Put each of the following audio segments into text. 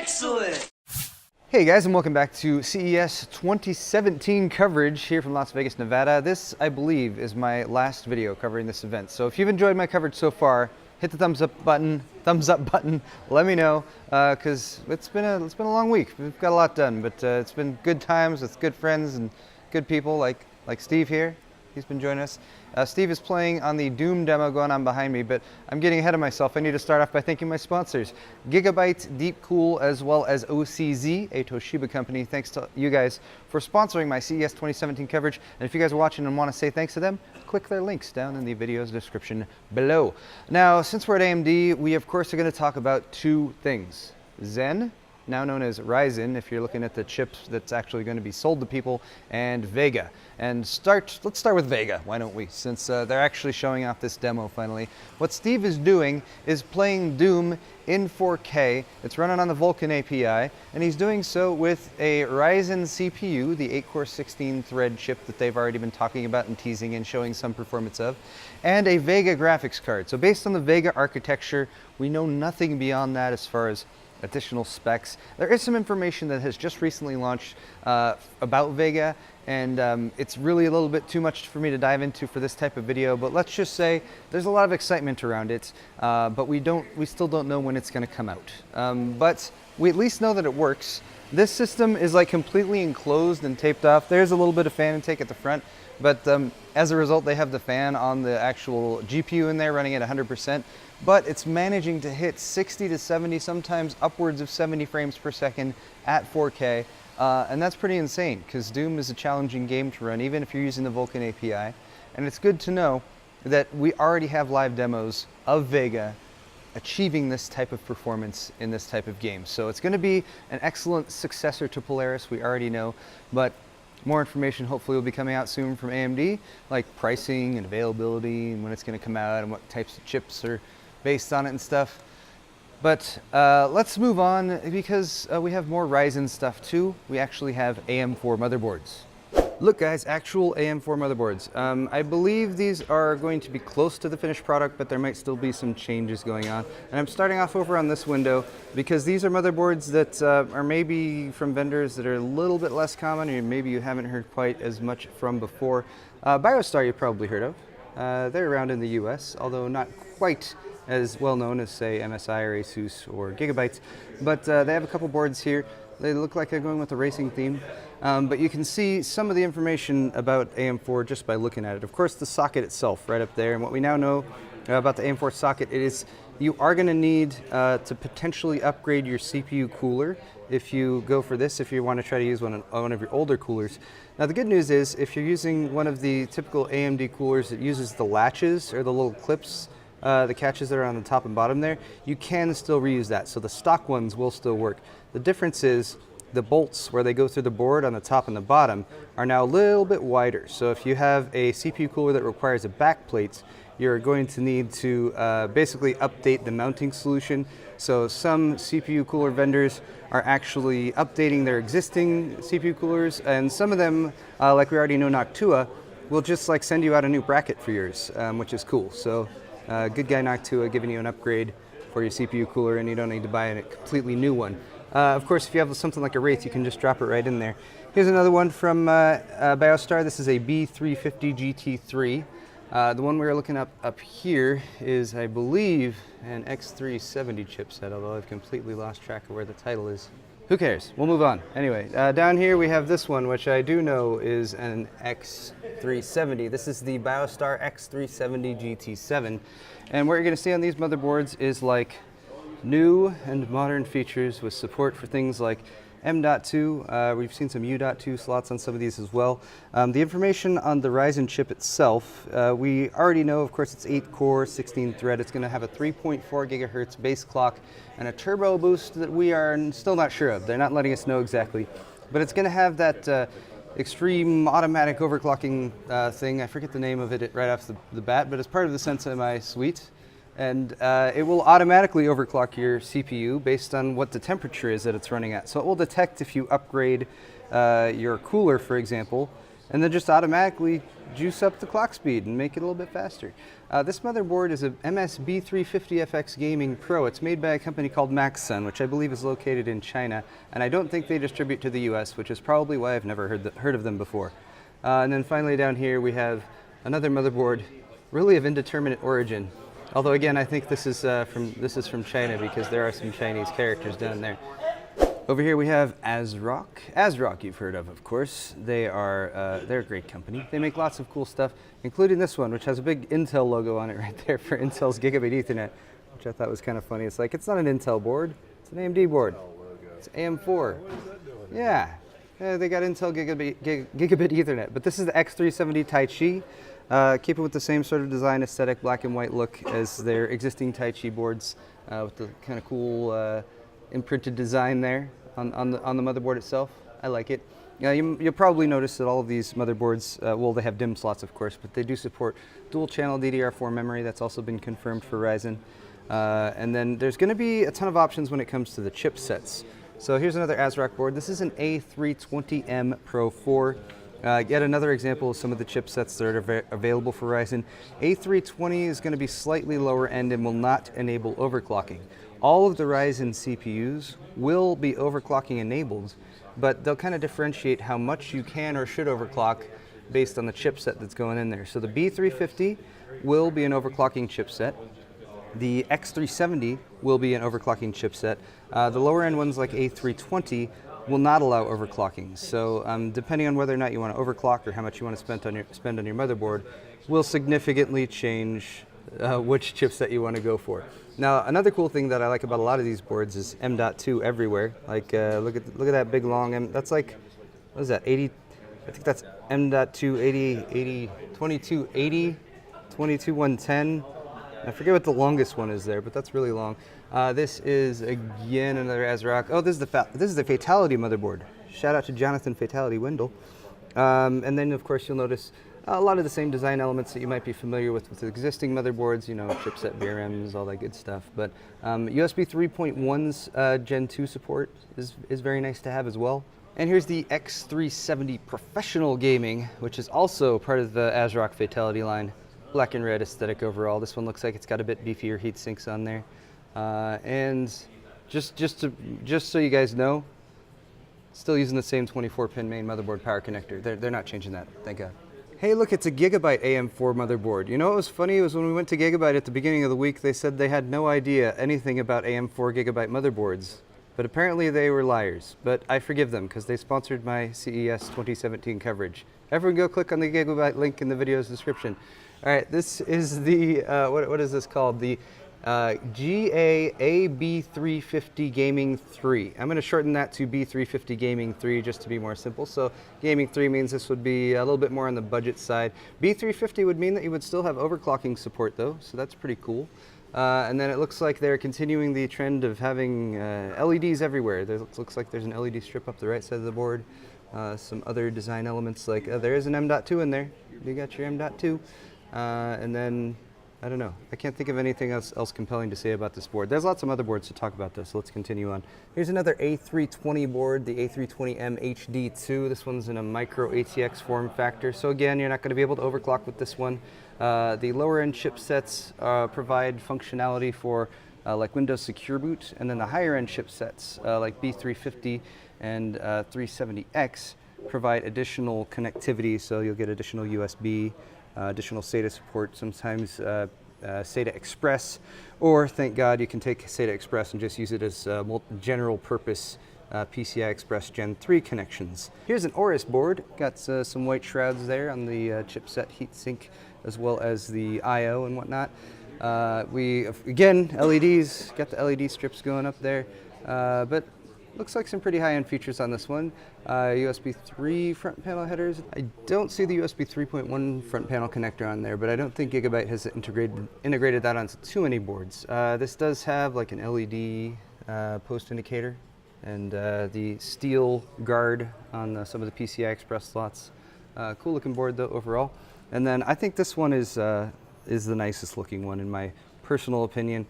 Excellent! Hey guys, and welcome back to CES 2017 coverage here from Las Vegas, Nevada. This, I believe, is my last video covering this event. So if you've enjoyed my coverage so far, hit the thumbs up button. Let me know, because it's been a long week. We've got a lot done, but it's been good times with good friends and good people like Steve here. He's been joining us. Steve is playing on the Doom demo going on behind me, but I'm getting ahead of myself. I need to start off by thanking my sponsors, Gigabyte, Deepcool, as well as OCZ, a Toshiba company. Thanks to you guys for sponsoring my CES 2017 coverage. And if you guys are watching and want to say thanks to them, click their links down in the video's description below. Now, since we're at AMD, we of course are going to talk about two things. Zen, now known as Ryzen, if you're looking at the chips that's actually going to be sold to people, and VEGA. And let's start with VEGA, why don't we, since they're actually showing off this demo finally. What Steve is doing is playing Doom in 4K. It's running on the Vulkan API, and he's doing so with a Ryzen CPU, the 8-core 16-thread chip that they've already been talking about and teasing and showing some performance of, and a VEGA graphics card. So based on the VEGA architecture, we know nothing beyond that as far as additional specs. There is some information that has just recently launched about VEGA, and it's really a little bit too much for me to dive into for this type of video, but let's just say there's a lot of excitement around it, but we still don't know when it's going to come out. But we at least know that it works. This system is like completely enclosed and taped off. There's a little bit of fan intake at the front, but as a result, they have the fan on the actual GPU in there running at 100%, but it's managing to hit 60 to 70, sometimes upwards of 70 frames per second at 4K. And that's pretty insane, because Doom is a challenging game to run, even if you're using the Vulkan API. And it's good to know that we already have live demos of VEGA achieving this type of performance in this type of game. So it's going to be an excellent successor to Polaris, we already know, but more information hopefully will be coming out soon from AMD, like pricing and availability and when it's going to come out and what types of chips are based on it and stuff. But let's move on, because we have more Ryzen stuff too. We actually have AM4 motherboards. Look guys, actual AM4 motherboards. I believe these are going to be close to the finished product, but there might still be some changes going on. And I'm starting off over on this window because these are motherboards that are maybe from vendors that are a little bit less common, or maybe you haven't heard quite as much from before. BioStar you've probably heard of. They're around in the US, although not quite as well known as, say, MSI or Asus or Gigabyte. But they have a couple boards here. They look like they're going with a racing theme. But you can see some of the information about AM4 just by looking at it. Of course, the socket itself right up there. And what we now know about the AM4 socket is you are going to need to potentially upgrade your CPU cooler if you go for this, if you want to try to use one of your older coolers. Now the good news is, if you're using one of the typical AMD coolers that uses the latches or the little clips, the catches that are on the top and bottom there, you can still reuse that. So the stock ones will still work. The difference is the bolts where they go through the board on the top and the bottom are now a little bit wider. So if you have a CPU cooler that requires a back plate, you're going to need to basically update the mounting solution. So some CPU cooler vendors are actually updating their existing CPU coolers, and some of them, like we already know, Noctua, will just like send you out a new bracket for yours, which is cool. So good guy Noctua giving you an upgrade for your CPU cooler, and you don't need to buy a completely new one. Of course, if you have something like a Wraith, you can just drop it right in there. Here's another one from BioStar. This is a B350 GT3. The one we were looking up here is, I believe, an X370 chipset, although I've completely lost track of where the title is. Who cares? We'll move on. Anyway, down here we have this one, which I do know is an X370. This is the BioStar X370 GT7. And what you're going to see on these motherboards is like new and modern features with support for things like M.2. We've seen some U.2 slots on some of these as well. The information on the Ryzen chip itself, we already know, of course, it's 8-core, 16-thread. It's going to have a 3.4 gigahertz base clock and a turbo boost that we are still not sure of. They're not letting us know exactly. But it's going to have that extreme automatic overclocking thing. I forget the name of it right off the bat, but it's part of the SenseMI suite. And it will automatically overclock your CPU based on what the temperature is that it's running at. So it will detect if you upgrade your cooler, for example, and then just automatically juice up the clock speed and make it a little bit faster. This motherboard is a MS-B350FX Gaming Pro. It's made by a company called Maxsun, which I believe is located in China, and I don't think they distribute to the US, which is probably why I've never heard of them before. And then finally down here we have another motherboard, really of indeterminate origin. Although again, I think this is from China because there are some Chinese characters down there. Over here we have ASRock. ASRock you've heard of course. They're a great company. They make lots of cool stuff, including this one, which has a big Intel logo on it right there for Intel's Gigabit Ethernet, which I thought was kind of funny. It's like, it's not an Intel board, it's an AMD board. It's AM4. Yeah, they got Intel Gigabit Ethernet, but this is the X370 Taichi. Keep it with the same sort of design aesthetic, black and white look as their existing Taichi boards, with the kind of cool imprinted design there on the motherboard itself. I like it. You'll probably notice that all of these motherboards, well, they have DIMM slots, of course, but they do support dual-channel DDR4 memory. That's also been confirmed for Ryzen. And then there's going to be a ton of options when it comes to the chipsets. So here's another ASRock board. This is an A320M Pro 4. Yet another example of some of the chipsets that are available for Ryzen. A320 is going to be slightly lower end and will not enable overclocking. All of the Ryzen CPUs will be overclocking enabled, but they'll kind of differentiate how much you can or should overclock based on the chipset that's going in there. So the B350 will be an overclocking chipset. The X370 will be an overclocking chipset. The lower end ones like A320 will not allow overclocking. So depending on whether or not you want to overclock or how much you want to spend on your motherboard will significantly change which chipset you want to go for. Now, another cool thing that I like about a lot of these boards is M.2 everywhere. Like, look at that big long M. That's like, what is that? 80. I think that's M.2 80 2280 22110. I forget what the longest one is there, but that's really long. This is again another ASRock. Oh, this is the Fatality motherboard. Shout out to Jonathan Fatality Wendell. And then of course you'll notice a lot of the same design elements that you might be familiar with existing motherboards, you know, chipset VRMs, all that good stuff. But USB 3.1's Gen 2 support is very nice to have as well. And here's the X370 Professional Gaming, which is also part of the ASRock Fatality line. Black and red aesthetic overall. This one looks like it's got a bit beefier heat sinks on there. And just so you guys know, still using the same 24-pin main motherboard power connector. They're not changing that, thank God. Hey, look, it's a Gigabyte AM4 motherboard. You know what was funny? It was when we went to Gigabyte at the beginning of the week, they said they had no idea anything about AM4 Gigabyte motherboards. But apparently they were liars. But I forgive them because they sponsored my CES 2017 coverage. Everyone go click on the Gigabyte link in the video's description. All right, this is the, what is this called? The GA-AB350 Gaming 3. I'm going to shorten that to B350 Gaming 3 just to be more simple. So Gaming 3 means this would be a little bit more on the budget side. B350 would mean that you would still have overclocking support though, so that's pretty cool. And then it looks like they're continuing the trend of having LEDs everywhere. It looks like there's an LED strip up the right side of the board. Some other design elements like there is an M.2 in there. You got your M.2. And then, I don't know, I can't think of anything else compelling to say about this board. There's lots of motherboards to talk about this, so let's continue on. Here's another A320 board, the A320M HD2. This one's in a micro ATX form factor. So again, you're not going to be able to overclock with this one. The lower end chipsets provide functionality for like Windows Secure Boot, and then the higher end chipsets like B350 and 370X provide additional connectivity, so you'll get additional USB, additional SATA support, sometimes SATA Express, or thank God you can take SATA Express and just use it as general purpose PCI Express Gen 3 connections. Here's an Aorus board, got some white shrouds there on the chipset heatsink as well as the I/O and whatnot. Again, LEDs, got the LED strips going up there, but looks like some pretty high-end features on this one. USB 3 front panel headers. I don't see the USB 3.1 front panel connector on there, but I don't think Gigabyte has integrated that onto too many boards. This does have like an LED post indicator and the steel guard on some of the PCI Express slots. Cool looking board though overall. And then I think this one is the nicest looking one in my personal opinion.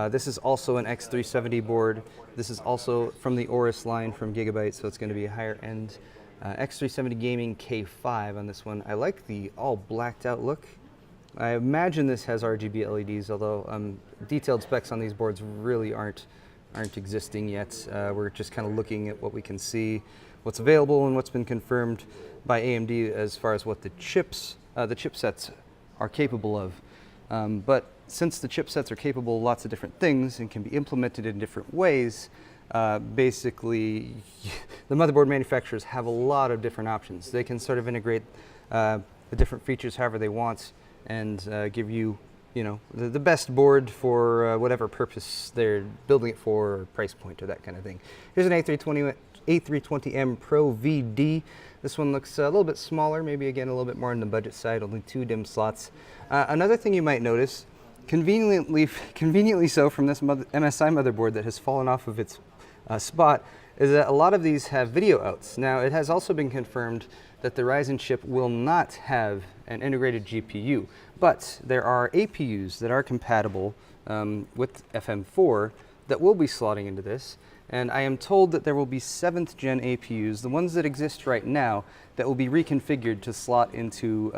This is also an X370 board. This is also from the Aorus line from Gigabyte, so it's going to be a higher end X370 Gaming K5 on this one. I like the all blacked out look. I imagine this has RGB LEDs, although detailed specs on these boards really aren't existing yet. We're just kind of looking at what we can see, what's available, and what's been confirmed by AMD as far as what the chipsets are capable of. But since the chipsets are capable of lots of different things and can be implemented in different ways, basically the motherboard manufacturers have a lot of different options. They can sort of integrate the different features however they want and give you, the best board for whatever purpose they're building it for, or price point, or that kind of thing. Here's an A320M Pro VD. This one looks a little bit smaller, maybe again a little bit more on the budget side, only 2 DIMM slots. Another thing you might notice, conveniently so from this MSI motherboard that has fallen off of its spot, is that a lot of these have video outs. Now, it has also been confirmed that the Ryzen chip will not have an integrated GPU, but there are APUs that are compatible with FM4 that will be slotting into this. And I am told that there will be 7th gen APUs, the ones that exist right now, that will be reconfigured to slot into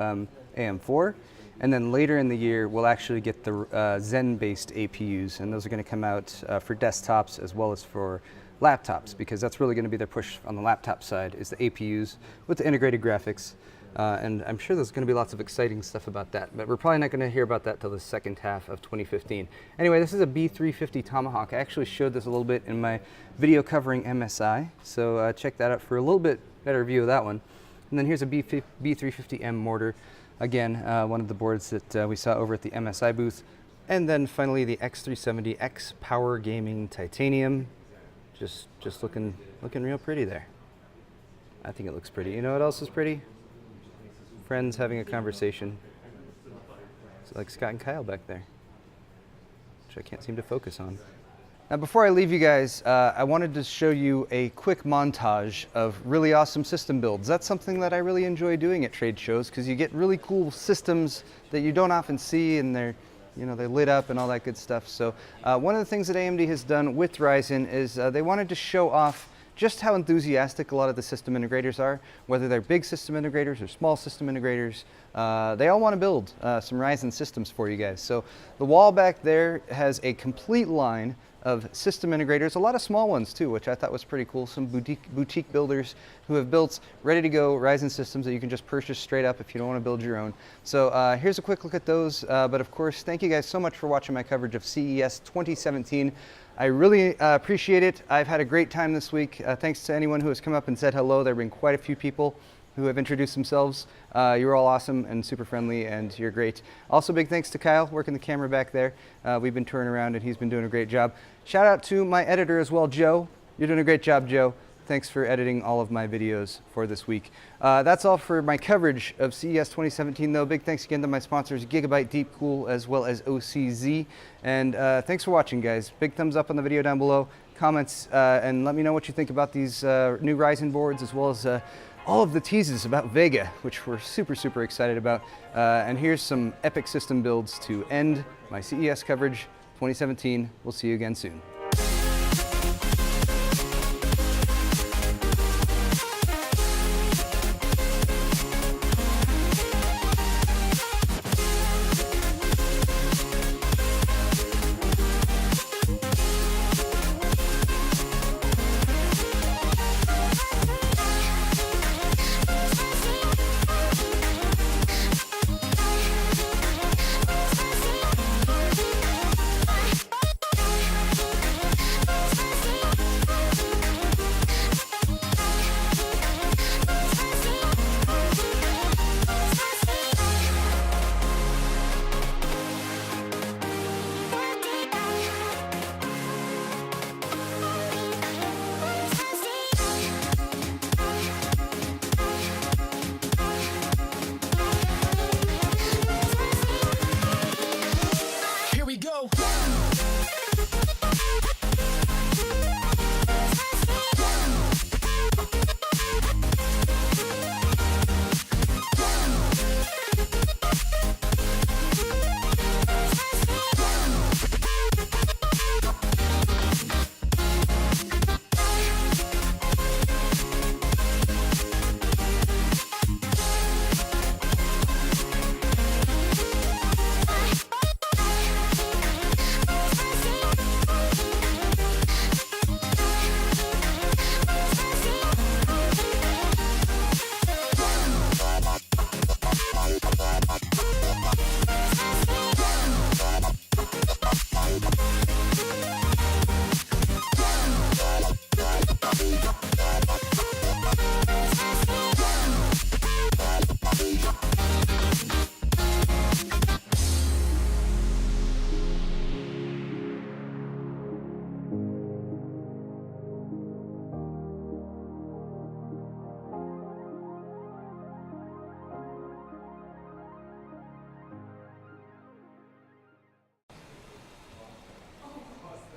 AM4. And then later in the year, we'll actually get the Zen-based APUs, and those are going to come out for desktops as well as for laptops, because that's really going to be their push on the laptop side, is the APUs with the integrated graphics. And I'm sure there's going to be lots of exciting stuff about that, but we're probably not going to hear about that till the second half of 2015. Anyway, this is a B350 Tomahawk. I actually showed this a little bit in my video covering MSI, so check that out for a little bit better view of that one. And then here's a B350M mortar. Again, one of the boards that we saw over at the MSI booth. And then finally the X370X Power Gaming Titanium. Just looking real pretty there. I think it looks pretty. You know what else is pretty? Friends having a conversation. It's like Scott and Kyle back there, which I can't seem to focus on. Now, before I leave you guys, I wanted to show you a quick montage of really awesome system builds. That's something that I really enjoy doing at trade shows, because you get really cool systems that you don't often see, and they're lit up and all that good stuff. So one of the things that AMD has done with Ryzen is they wanted to show off just how enthusiastic a lot of the system integrators are, whether they're big system integrators or small system integrators. They all want to build some Ryzen systems for you guys. So the wall back there has a complete line of system integrators, a lot of small ones too, which I thought was pretty cool. Some boutique builders who have built ready to go Ryzen systems that you can just purchase straight up if you don't want to build your own. So here's a quick look at those. But of course, thank you guys so much for watching my coverage of CES 2017. I really appreciate it. I've had a great time this week. Thanks to anyone who has come up and said hello. There have been quite a few people who have introduced themselves. You're all awesome and super friendly, and you're great. Also, big thanks to Kyle, working the camera back there. We've been touring around, and he's been doing a great job. Shout out to my editor as well, Joe. You're doing a great job, Joe. Thanks for editing all of my videos for this week. That's all for my coverage of CES 2017, though. Big thanks again to my sponsors, Gigabyte, Deepcool, as well as OCZ. And thanks for watching, guys. Big thumbs up on the video down below. Comments, and let me know what you think about these new Ryzen boards, as well as all of the teases about VEGA, which we're super excited about. And here's some epic system builds to end my CES coverage 2017. We'll see you again soon.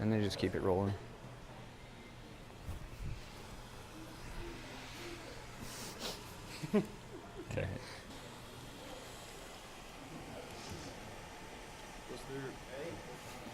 and then just keep it rolling. Okay.